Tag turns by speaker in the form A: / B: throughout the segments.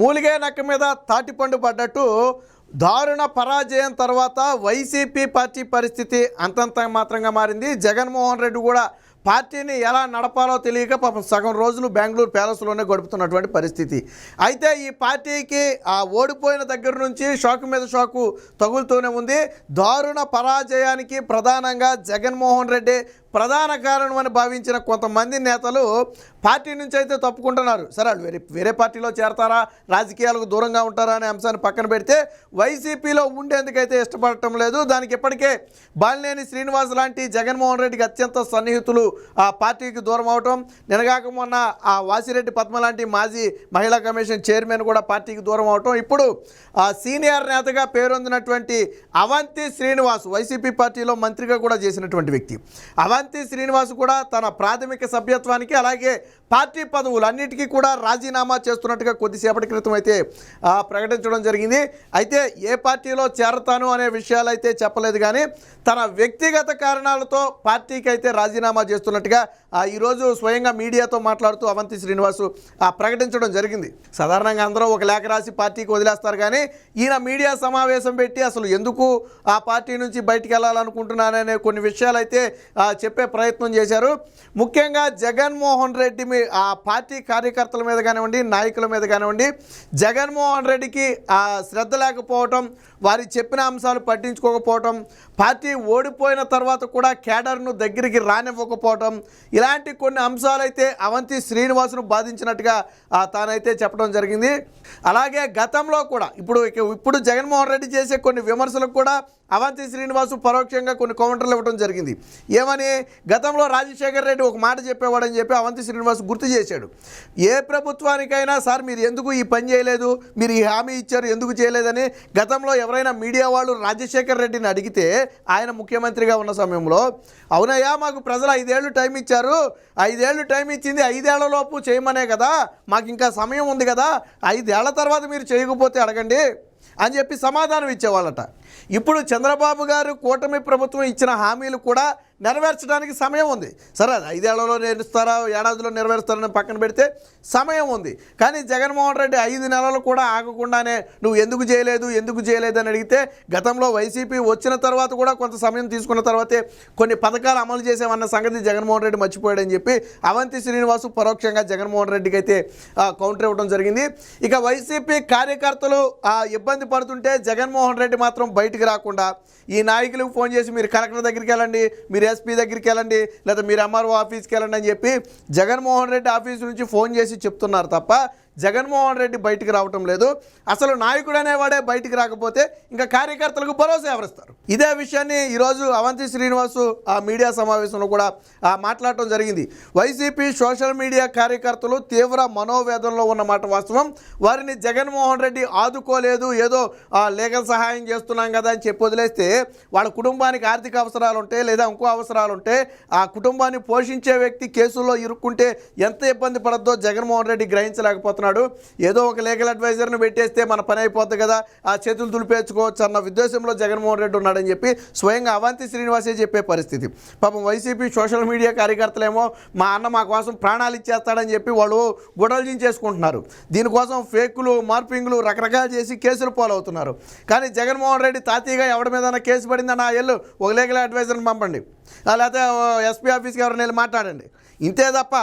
A: మూలిగే నక్క మీద తాటిపండు పడ్డట్టు దారుణ పరాజయం తర్వాత వైసీపీ పార్టీ పరిస్థితి అంతంత మాత్రంగా మారింది. జగన్మోహన్ రెడ్డి కూడా పార్టీని ఎలా నడపాలో తెలియక పాపం సగం రోజులు బెంగళూరు ప్యాలెస్లోనే గడుపుతున్నటువంటి పరిస్థితి. అయితే ఈ పార్టీకి ఆ ఓడిపోయిన దగ్గర నుంచి షాకు మీద షాకు తగులుతూనే ఉంది. దారుణ పరాజయానికి ప్రధానంగా జగన్మోహన్ రెడ్డి ప్రధాన కారణం అని భావించిన కొంతమంది నేతలు పార్టీ నుంచి అయితే తప్పుకుంటున్నారు. సరే వాళ్ళు వేరే పార్టీలో చేరతారా, రాజకీయాలకు దూరంగా ఉంటారా అనే అంశాన్ని పక్కన పెడితే వైసీపీలో ఉండేందుకైతే ఇష్టపడటం లేదు. దానికి ఇప్పటికే బాలినేని శ్రీనివాస్ లాంటి జగన్మోహన్ రెడ్డికి అత్యంత సన్నిహితులు ఆ పార్టీకి దూరం అవటం, నినగాక మొన్న ఆ వాసిరెడ్డి పద్మ లాంటి మాజీ మహిళా కమిషన్ చైర్మన్ కూడా పార్టీకి దూరం అవటం, ఇప్పుడు ఆ సీనియర్ నేతగా పేరొందినటువంటి అవంతి శ్రీనివాస్ వైసీపీ పార్టీలో మంత్రిగా కూడా చేసినటువంటి వ్యక్తి అవంతి శ్రీనివాస్ కూడా తన ప్రాథమిక సభ్యత్వానికి అలాగే పార్టీ పదవులు అన్నిటికీ కూడా రాజీనామా చేస్తున్నట్టుగా కొద్దిసేపటి క్రితం అయితే ప్రకటించడం జరిగింది. అయితే ఏ పార్టీలో చేరతాను అనే విషయాలు అయితే చెప్పలేదు, కానీ తన వ్యక్తిగత కారణాలతో పార్టీకి అయితే రాజీనామా చేస్తున్నట్టుగా ఈరోజు స్వయంగా మీడియాతో మాట్లాడుతూ అవంతి శ్రీనివాసు ప్రకటించడం జరిగింది. సాధారణంగా అందరూ ఒక లేఖ రాసి పార్టీకి వదిలేస్తారు, కానీ ఈయన మీడియా సమావేశం పెట్టి అసలు ఎందుకు ఆ పార్టీ నుంచి బయటికి వెళ్ళాలనుకుంటున్నాననే కొన్ని విషయాలు అయితే చెప్పే ప్రయత్నం చేశారు. ముఖ్యంగా జగన్మోహన్ రెడ్డి ఆ పార్టీ కార్యకర్తల మీద కానివ్వండి, నాయకుల మీద కానివ్వండి, జగన్మోహన్ రెడ్డికి శ్రద్ధ లేకపోవటం, వారి చెప్పిన అంశాలు పట్టించుకోకపోవటం, పార్టీ ఓడిపోయిన తర్వాత కూడా కేడర్ను దగ్గరికి రానివ్వకపోవటం, ఇలాంటి కొన్ని అంశాలైతే అవంతి శ్రీనివాసును బాధించినట్టుగా తానైతే చెప్పడం జరిగింది. అలాగే గతంలో కూడా ఇప్పుడు జగన్మోహన్ రెడ్డి చేసే కొన్ని విమర్శలకు కూడా అవంతి శ్రీనివాసు పరోక్షంగా కొన్ని కౌంటర్లు ఇవ్వడం జరిగింది. ఏమని, గతంలో రాజశేఖర్ రెడ్డి ఒక మాట చెప్పేవాడని చెప్పి అవంతి శ్రీనివాసు గుర్తు చేశాడు. ఏ ప్రభుత్వానికైనా సార్ మీరు ఎందుకు ఈ పని చేయలేదు, మీరు ఈ హామీ ఇచ్చారు ఎందుకు చేయలేదని గతంలో ఎవరైనా మీడియా వాళ్ళు రాజశేఖర్ రెడ్డిని అడిగితే ఆయన ముఖ్యమంత్రిగా ఉన్న సమయంలో, అవునయ్యా మాకు ప్రజలు 5 ఏళ్ళు టైం ఇచ్చారు, 5 ఏళ్ళు టైం ఇచ్చింది, 5 ఏళ్లలోపు చేయమనే కదా, మాకు ఇంకా సమయం ఉంది కదా, 5 ఏళ్ల తర్వాత మీరు చేయకపోతే అడగండి అని చెప్పి సమాధానం ఇచ్చేవాళ్ళట. ఇప్పుడు చంద్రబాబు గారు కూటమి ప్రభుత్వం ఇచ్చిన హామీలు కూడా నెరవేర్చడానికి సమయం ఉంది. సరే 5 ఏళ్లలో నెరవేరుస్తారా, ఏడాదిలో నెరవేరుస్తారని పక్కన పెడితే సమయం ఉంది. కానీ జగన్మోహన్ రెడ్డి 5 నెలలు కూడా ఆగకుండానే నువ్వు ఎందుకు చేయలేదు అని అడిగితే, గతంలో వైసీపీ వచ్చిన తర్వాత కూడా కొంత సమయం తీసుకున్న తర్వాతే కొన్ని పథకాలు అమలు చేసామన్న సంగతి జగన్మోహన్ రెడ్డి మర్చిపోయాడని చెప్పి అవంతి శ్రీనివాసు పరోక్షంగా జగన్మోహన్ రెడ్డికి అయితే కౌంటర్ ఇవ్వడం జరిగింది. ఇక వైసీపీ కార్యకర్తలు ఇబ్బంది పడుతుంటే జగన్మోహన్ రెడ్డి మాత్రం బయటికి రాకుండా ఈ నాయకులకు ఫోన్ చేసి మీరు కలెక్టర్ దగ్గరికి వెళ్ళండి, మీరు ఎస్పీ దగ్గరికి వెళ్ళండి, లేదా మీరు ఎంఆర్ఓ ఆఫీస్కి వెళ్ళండి అని చెప్పి జగన్మోహన్ రెడ్డి ఆఫీస్ నుంచి ఫోన్ చేసి చెప్తున్నారు తప్ప జగన్మోహన్ రెడ్డి బయటికి రావటం లేదు. అసలు నాయకుడు అనేవాడే బయటికి రాకపోతే ఇంకా కార్యకర్తలకు భరోసా ఎవరిస్తారు? ఇదే విషయాన్ని ఈరోజు అవంతి శ్రీనివాసు ఆ మీడియా సమావేశంలో కూడా మాట్లాడటం జరిగింది. వైసీపీ సోషల్ మీడియా కార్యకర్తలు తీవ్ర మనోవేదనలో ఉన్నమాట వాస్తవం. వారిని జగన్మోహన్ రెడ్డి ఆదుకోలేదు, ఏదో లీగల్ సహాయం చేస్తున్నాం కదా అని చెప్పి వదిలేస్తే వాళ్ళ కుటుంబానికి ఆర్థిక అవసరాలు ఉంటే లేదా ఇంకో అవసరాలు ఉంటే ఆ కుటుంబాన్ని పోషించే వ్యక్తి కేసుల్లో ఇరుక్కుంటే ఎంత ఇబ్బంది పడద్దో జగన్మోహన్ రెడ్డి గ్రహించలేకపోతున్నారు. ఏదో ఒక లీగల్ అడ్వైజర్ను పెట్టేస్తే మన పని అయిపోతుంది కదా, ఆ చేతులు దులిపేసుకోవచ్చు అన్న ఉద్దేశంలో జగన్మోహన్ రెడ్డి ఉన్నాడని చెప్పి స్వయంగా అవంతి శ్రీనివాసే చెప్పే పరిస్థితి. పాపం వైసీపీ సోషల్ మీడియా కార్యకర్తలేమో మా అన్న మా కోసం ప్రాణాలు ఇచ్చేస్తాడని చెప్పి వాళ్ళు గొడవలు చేసుకుంటున్నారు. దీనికోసం ఫేకులు మార్పింగ్లు రకరకాలు చేసి కేసులు పాలవుతున్నారు. కానీ జగన్మోహన్ రెడ్డి తాతీగా ఎవరి మీద కేసు పడిందన్న ఎల్లు ఒక లీగల్ అడ్వైజర్ని పంపండి, లేకపోతే ఎస్పీ ఆఫీస్కి ఎవరిని వెళ్ళి మాట్లాడండి. ఇంతే తప్ప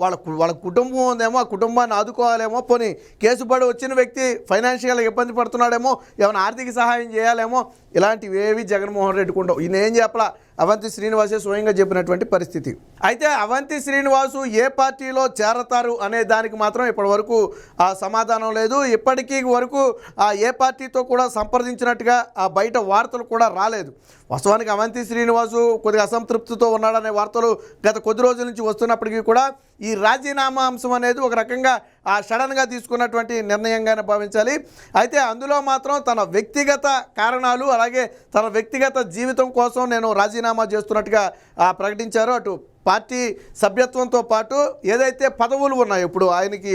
A: వాళ్ళ కుటుంబం ఉందేమో, ఆ కుటుంబాన్ని ఆదుకోవాలేమో, పోనీ కేసు పడి వచ్చిన వ్యక్తి ఫైనాన్షియల్గా ఇబ్బంది పడుతున్నాడేమో, ఏమైనా ఆర్థిక సహాయం చేయాలేమో, ఇలాంటివి ఏవి జగన్మోహన్ రెడ్డికి ఉండవు. ఈయన ఏం చెప్పలా, అవంతి శ్రీనివాసే స్వయంగా చెప్పినటువంటి పరిస్థితి. అయితే అవంతి శ్రీనివాసు ఏ పార్టీలో చేరతారు అనే దానికి మాత్రం ఇప్పటివరకు సమాధానం లేదు. ఇప్పటికీ వరకు ఏ పార్టీతో కూడా సంప్రదించినట్టుగా బయట వార్తలు కూడా రాలేదు. వాస్తవానికి అవంతి శ్రీనివాసు కొద్దిగా అసంతృప్తితో ఉన్నాడనే వార్తలు గత కొద్ది రోజుల నుంచి వస్తున్నప్పటికీ కూడా ఈ రాజీనామా అంశం అనేది ఒక రకంగా సడన్గా తీసుకున్నటువంటి నిర్ణయంగానే భావించాలి. అయితే అందులో మాత్రం తన వ్యక్తిగత కారణాలు అలాగే తన వ్యక్తిగత జీవితం కోసం నేను రాజీనామా చేస్తున్నట్టుగా ప్రకటించారు. అటు పార్టీ సభ్యత్వంతో పాటు ఏదైతే పదవులు ఉన్నాయో ఇప్పుడు ఆయనకి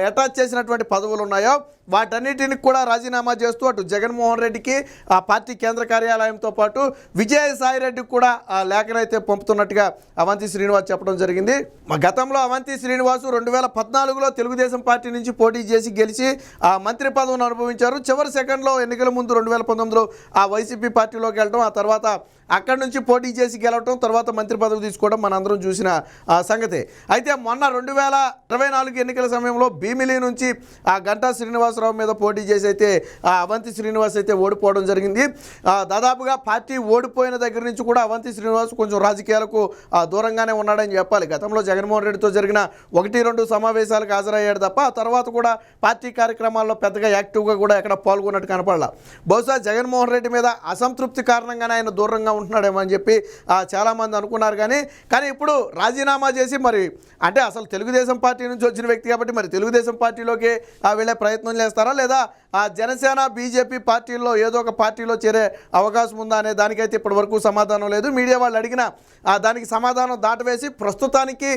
A: అటాచ్ చేసినటువంటి పదవులు ఉన్నాయో వాటన్నిటిని కూడా రాజీనామా చేస్తూ అటు జగన్మోహన్ రెడ్డికి ఆ పార్టీ కేంద్ర కార్యాలయంతో పాటు విజయసాయి రెడ్డికి కూడా ఆ లేఖనైతే పంపుతున్నట్టుగా అవంతి శ్రీనివాస్ చెప్పడం జరిగింది. గతంలో అవంతి శ్రీనివాసు 2014లో తెలుగుదేశం పార్టీ నుంచి పోటీ చేసి గెలిచి ఆ మంత్రి పదవిని అనుభవించారు. చివరి సెకండ్లో ఎన్నికల ముందు 2019లో ఆ వైసీపీ పార్టీలోకి వెళ్ళడం, ఆ తర్వాత అక్కడి నుంచి పోటీ చేసి గెలవటం, తర్వాత మంత్రి పదవి తీసుకోవడం మనందరం చూసిన సంగతే. అయితే మొన్న 2024 ఎన్నికల సమయంలో భీమిలి నుంచి ఆ గంటా శ్రీనివాసరావు మీద పోటీ చేసి అయితే అవంతి శ్రీనివాస్ అయితే ఓడిపోవడం జరిగింది. దాదాపుగా పార్టీ ఓడిపోయిన దగ్గర నుంచి కూడా అవంతి శ్రీనివాస్ కొంచెం రాజకీయాలకు దూరంగానే ఉన్నాడని చెప్పాలి. గతంలో జగన్మోహన్ రెడ్డితో జరిగిన 1-2 సమావేశాలకు హాజరయ్యాడు తప్ప ఆ తర్వాత కూడా పార్టీ కార్యక్రమాల్లో పెద్దగా యాక్టివ్గా కూడా ఎక్కడ పాల్గొన్నట్టు కనపడాల. బహుశా జగన్మోహన్ రెడ్డి మీద అసంతృప్తి కారణంగానే ఆయన దూరంగా ఉంటున్నాడేమో అని చెప్పి చాలామంది అనుకున్నారు. కానీ ఇప్పుడు రాజీనామా చేసి మరి అంటే అసలు తెలుగుదేశం పార్టీ నుంచి వచ్చిన వ్యక్తి కాబట్టి మరి తెలుగుదేశం పార్టీలోకి వెళ్ళే ప్రయత్నం చేస్తారా, లేదా జనసేన బీజేపీ పార్టీల్లో ఏదో ఒక పార్టీలో చేరే అవకాశం ఉందా అనే దానికైతే ఇప్పటి వరకు సమాధానం లేదు. మీడియా వాళ్ళు అడిగిన దానికి సమాధానం దాటవేసి ప్రస్తుతానికి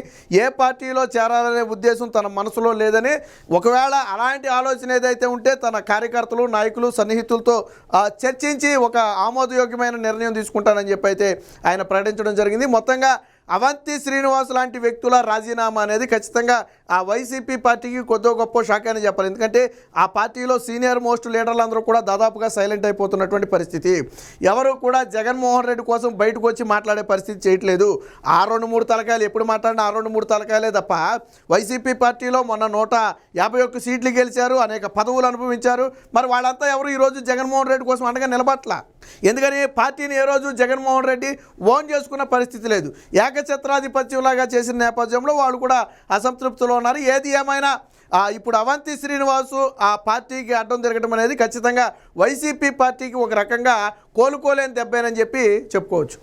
A: ఏ పార్టీలో చేరాలనే ఉద్దేశం తన మనసులో లేదని, ఒకవేళ అలాంటి ఆలోచన ఏదైతే ఉంటే తన కార్యకర్తలు, నాయకులు, సన్నిహితులతో చర్చించి ఒక ఆమోదయోగ్యమైన నిర్ణయం తీసుకుంటానని చెప్పి అయితే ఆయన ప్రకటించడం జరిగింది. మొత్తంగా అవంతి శ్రీనివాస్ లాంటి వ్యక్తుల రాజీనామా అనేది ఖచ్చితంగా ఆ వైసీపీ పార్టీకి కొద్దో గొప్ప షాక్ అని చెప్పాలి. ఎందుకంటే ఆ పార్టీలో సీనియర్ మోస్ట్ లీడర్లు అందరూ కూడా దాదాపుగా సైలెంట్ అయిపోతున్నటువంటి పరిస్థితి. ఎవరు కూడా జగన్మోహన్ రెడ్డి కోసం బయటకు వచ్చి మాట్లాడే పరిస్థితి చేయట్లేదు. 2-3 తలకాయలు ఎప్పుడు మాట్లాడినా 2-3 తలకాయలే తప్ప వైసీపీ పార్టీలో మొన్న 151 సీట్లు గెలిచారు, అనేక పదవులు అనుభవించారు. మరి వాళ్ళంతా ఎవరు ఈరోజు జగన్మోహన్ రెడ్డి కోసం అండగా నిలబట్ల. ఎందుకని పార్టీని ఏ రోజు జగన్మోహన్ రెడ్డి ఓన్ చేసుకున్న పరిస్థితి లేదు. ఏకఛత్రాధిపత్యంలాగా చేసిన నేపథ్యంలో వాళ్ళు కూడా అసంతృప్తిలో ఉన్నారు. ఏది ఏమైనా ఇప్పుడు అవంతి శ్రీనివాసు ఆ పార్టీకి అడ్డం తిరగడం అనేది ఖచ్చితంగా వైసీపీ పార్టీకి ఒక రకంగా కోలుకోలేని దెబ్బేనని చెప్పి చెప్పుకోవచ్చు.